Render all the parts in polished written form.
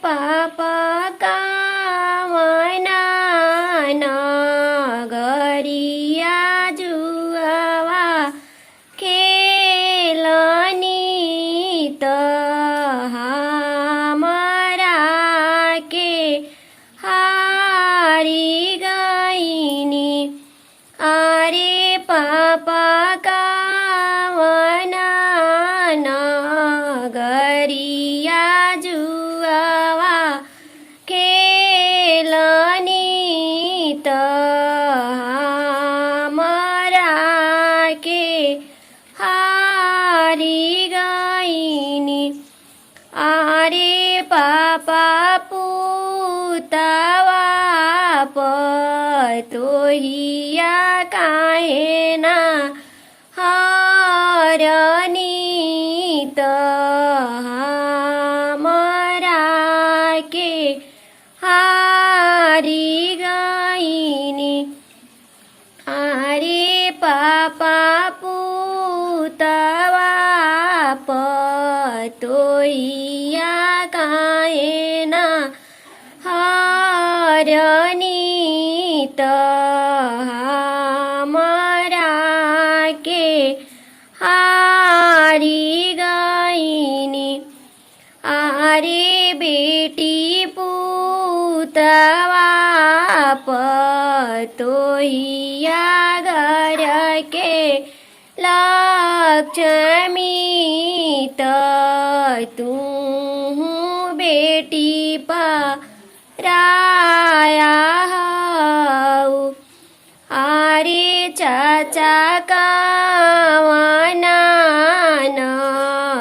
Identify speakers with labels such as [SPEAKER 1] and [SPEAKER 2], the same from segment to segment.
[SPEAKER 1] पापा कामना नगरिया जुआवा खेलनी त हमरा के हारी गईनी। अरे पापा कामना नगरिया जुआवा खेलनी त हमरा के हारी गईनी। अरे पापा पुतवा पतोहिया काहे ना हरनी त हमरा के हारी गईनी। अरे पापा पुतवा पतोहिया काहे ना हरनी त हमरा के हारी गईनी। अरे बेटी पुतवा पतोहिया घर के लक्ष्मी त तू बेटी पराया हऊ। अरे चाचा कामना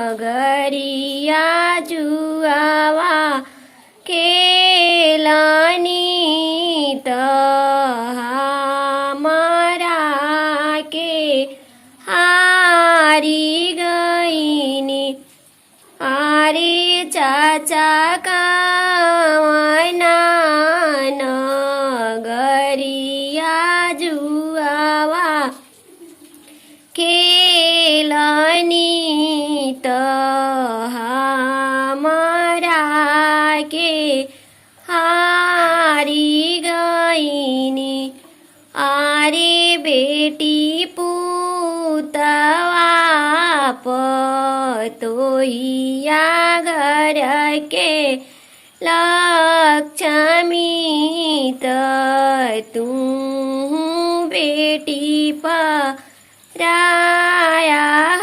[SPEAKER 1] नगरिया जुआवा खेलनी त हमरा के हारी गईनी। अरे चाचा कामना नगरिया जुआवा खेलनी त हमरा के हारी गईनी। अरे बेटी पुतवा पतोहिया घर के लक्ष्मी त तू बेटी पराया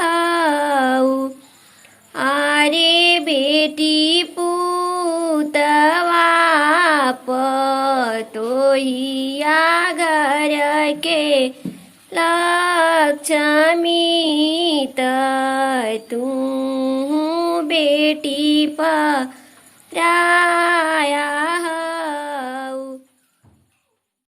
[SPEAKER 1] हऊ। अरे बेटी पुतवा पतोहिया घर के लक्ष्मी त तू बेटी पराया हऊ।